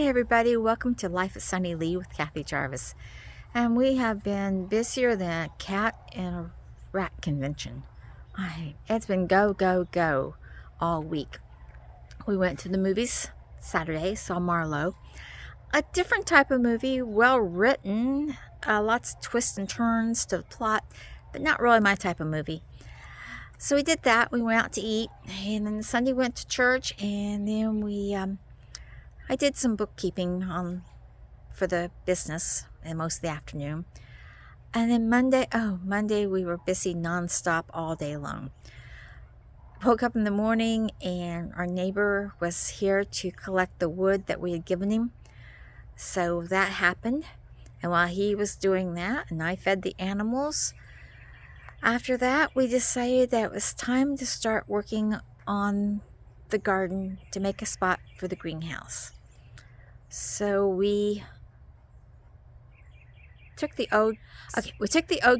everybody, welcome to Life at Sunny Lee with Kathy Jarvis. And we have been busier than a cat in a rat convention. It's been go, go, go all week. We went to the movies Saturday, saw Marlowe. A different type of movie, well written, lots of twists and turns to the plot, but not really my type of movie. So we did that. We went out to eat, and then Sunday went to church, and then I did some bookkeeping for the business and most of the afternoon. And then Monday we were busy nonstop all day long. Woke up in the morning and our neighbor was here to collect the wood that we had given him. So that happened. And while he was doing that and I fed the animals, after that we decided that it was time to start working on the garden to make a spot for the greenhouse. So we took the old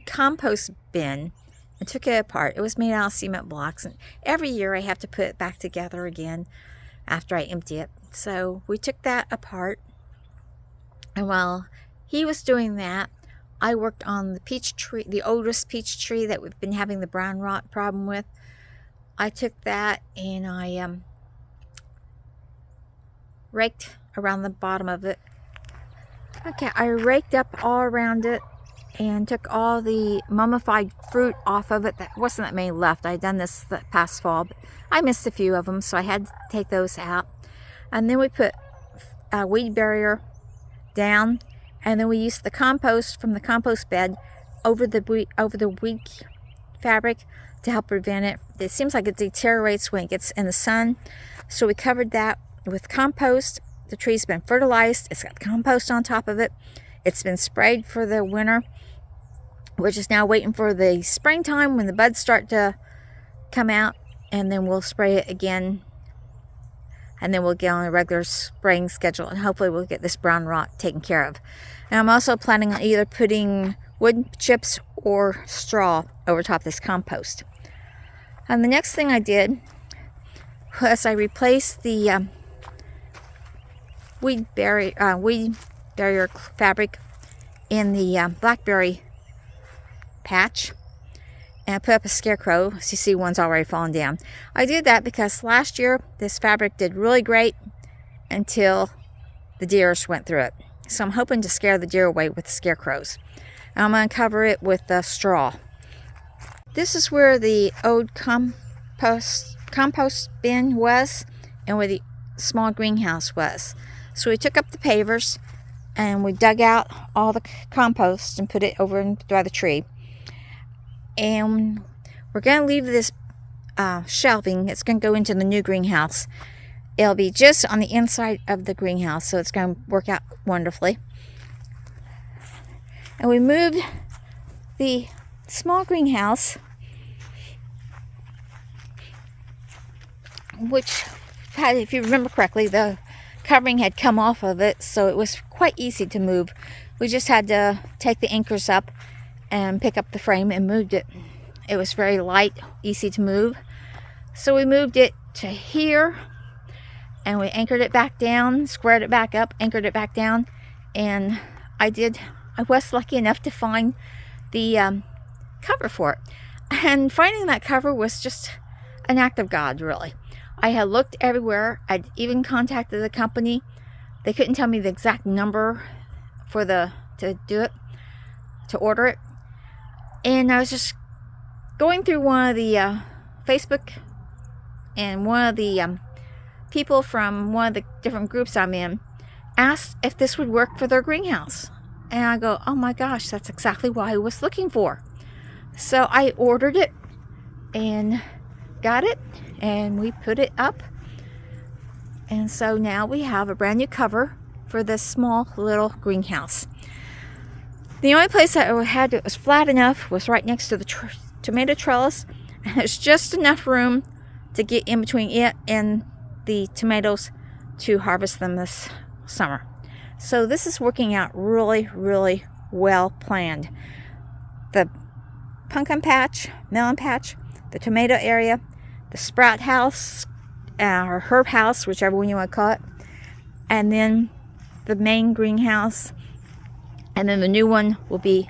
compost bin and took it apart. It was made out of cement blocks, and every year I have to put it back together again after I empty it. So we took that apart, and while he was doing that, I worked on the peach tree, the oldest peach tree that we've been having the brown rot problem with. I took that and I raked around the bottom of it. Okay, I raked up all around it and took all the mummified fruit off of it. That wasn't that many left. I had done this the past fall, but I missed a few of them, so I had to take those out. And then we put a weed barrier down, and then we used the compost from the compost bed over the weed fabric to help prevent it. It seems like it deteriorates when it gets in the sun, so we covered that with compost. The tree's been fertilized. It's got compost on top of it. It's been sprayed for the winter. We're just now waiting for the springtime when the buds start to come out, and then we'll spray it again, and then we'll get on a regular spraying schedule, and hopefully we'll get this brown rot taken care of. And I'm also planning on either putting wood chips or straw over top of this compost. And the next thing I did was I replaced the weed barrier fabric in the blackberry patch, and I put up a scarecrow. As you see, one's already fallen down. I did that because last year this fabric did really great until the deers went through it. So I'm hoping to scare the deer away with the scarecrows. And I'm going to cover it with straw. This is where the old compost bin was and where the small greenhouse was. So we took up the pavers and we dug out all the compost and put it over by the tree. And we're going to leave this shelving. It's going to go into the new greenhouse. It'll be just on the inside of the greenhouse, so it's going to work out wonderfully. And we moved the small greenhouse, which had, if you remember correctly, the covering had come off of it, so it was quite easy to move. We just had to take the anchors up and pick up the frame and moved it. It was very light, easy to move. So we moved it to here, and we anchored it back down, squared it back up, anchored it back down, and I was lucky enough to find the cover for it. And finding that cover was just an act of God, really. I had looked everywhere. I'd even contacted the company. They couldn't tell me the exact number to order it. And I was just going through one of the Facebook, and one of the people from one of the different groups I'm in asked if this would work for their greenhouse. And I go, oh my gosh, that's exactly what I was looking for. So I ordered it and got it, and we put it up. And so now we have a brand new cover for this small little greenhouse. The only place that I had that was flat enough was right next to the tomato trellis, and there's just enough room to get in between it and the tomatoes to harvest them this summer. So this is working out really, really well planned. The pumpkin patch, melon patch, the tomato area, the sprout house, or herb house, whichever one you want to call it, and then the main greenhouse, and then the new one will be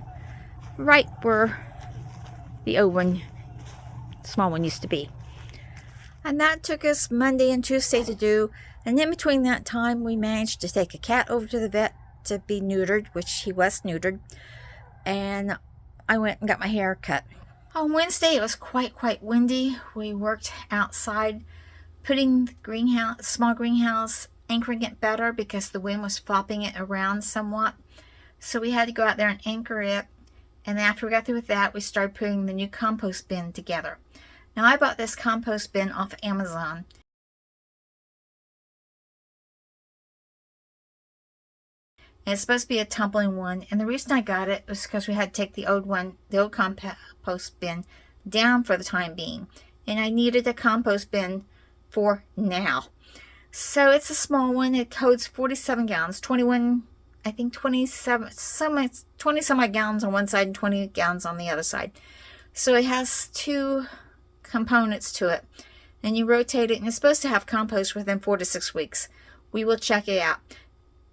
right where the old one, small one, used to be. And that took us Monday and Tuesday to do, and in between that time we managed to take a cat over to the vet to be neutered, which he was neutered, and I went and got my hair cut. On Wednesday it was quite windy. We worked outside putting the greenhouse, small greenhouse, anchoring it better because the wind was flopping it around somewhat. So we had to go out there and anchor it. And after we got through with that, we started putting the new compost bin together. Now I bought this compost bin off Amazon. And it's supposed to be a tumbling one. And the reason I got it was because we had to take the old compost bin down for the time being. And I needed a compost bin for now. So it's a small one. It holds 47 gallons, 21, I think 27, 20 some odd gallons on one side and 20 gallons on the other side. So it has two components to it. And you rotate it, and it's supposed to have compost within 4 to 6 weeks. We will check it out.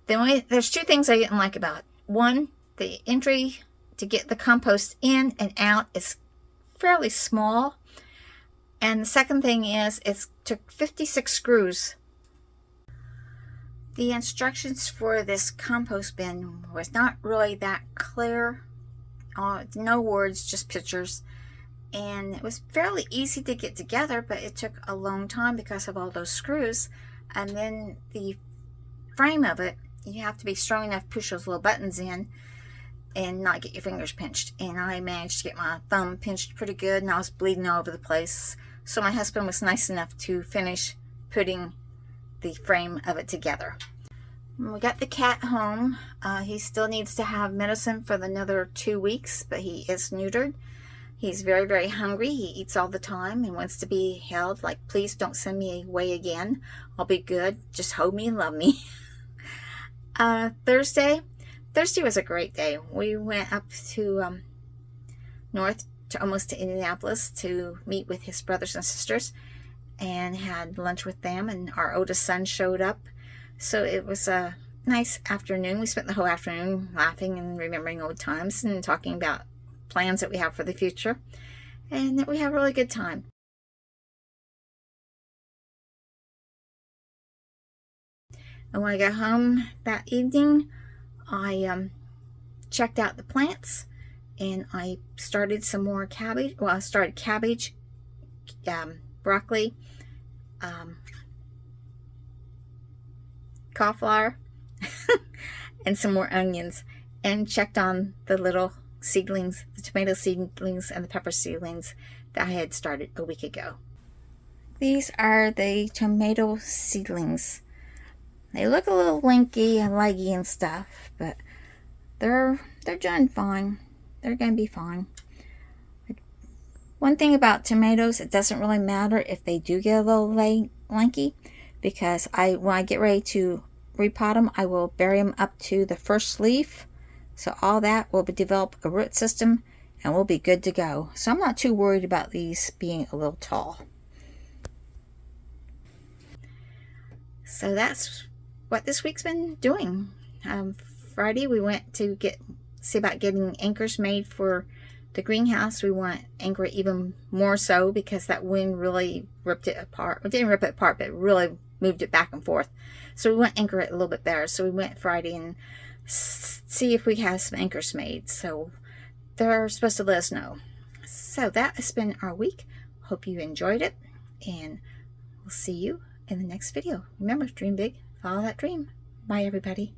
There's two things I didn't like about it. One, the entry to get the compost in and out is fairly small. And the second thing is it took 56 screws. The instructions for this compost bin was not really that clear. No words, just pictures. And it was fairly easy to get together, but it took a long time because of all those screws. And then the frame of it, you have to be strong enough to push those little buttons in and not get your fingers pinched. And I managed to get my thumb pinched pretty good, and I was bleeding all over the place. So my husband was nice enough to finish putting the frame of it together. When we got the cat home, he still needs to have medicine for another 2 weeks, but he is neutered. He's very hungry. He eats all the time and wants to be held. Like, please don't send me away again. I'll be good. Just hold me and love me. Thursday was a great day. We went up to north to almost to Indianapolis to meet with his brothers and sisters and had lunch with them, and our oldest son showed up. So it was a nice afternoon. We spent the whole afternoon laughing and remembering old times and talking about plans that we have for the future, and that we have a really good time. And when I got home that evening, I checked out the plants, and I started some more cabbage. Well, I started cabbage, broccoli, cauliflower, and some more onions, and checked on the little seedlings, the tomato seedlings and the pepper seedlings that I had started a week ago. These are the tomato seedlings. They look a little lanky and leggy and stuff, but they're doing fine. They're going to be fine. One thing about tomatoes, it doesn't really matter if they do get a little lanky, because when I get ready to repot them, I will bury them up to the first leaf. So all that will develop a root system and we'll be good to go. So I'm not too worried about these being a little tall. So that's what this week's been doing. Friday we went to see about getting anchors made for the greenhouse. We want to anchor it even more so because that wind really ripped it apart. It didn't rip it apart, but it really moved it back and forth. So we want to anchor it a little bit better. So we went Friday and see if we have some anchors made. So they're supposed to let us know. So that has been our week. Hope you enjoyed it, and we'll see you in the next video. Remember, dream big, follow that dream. Bye everybody.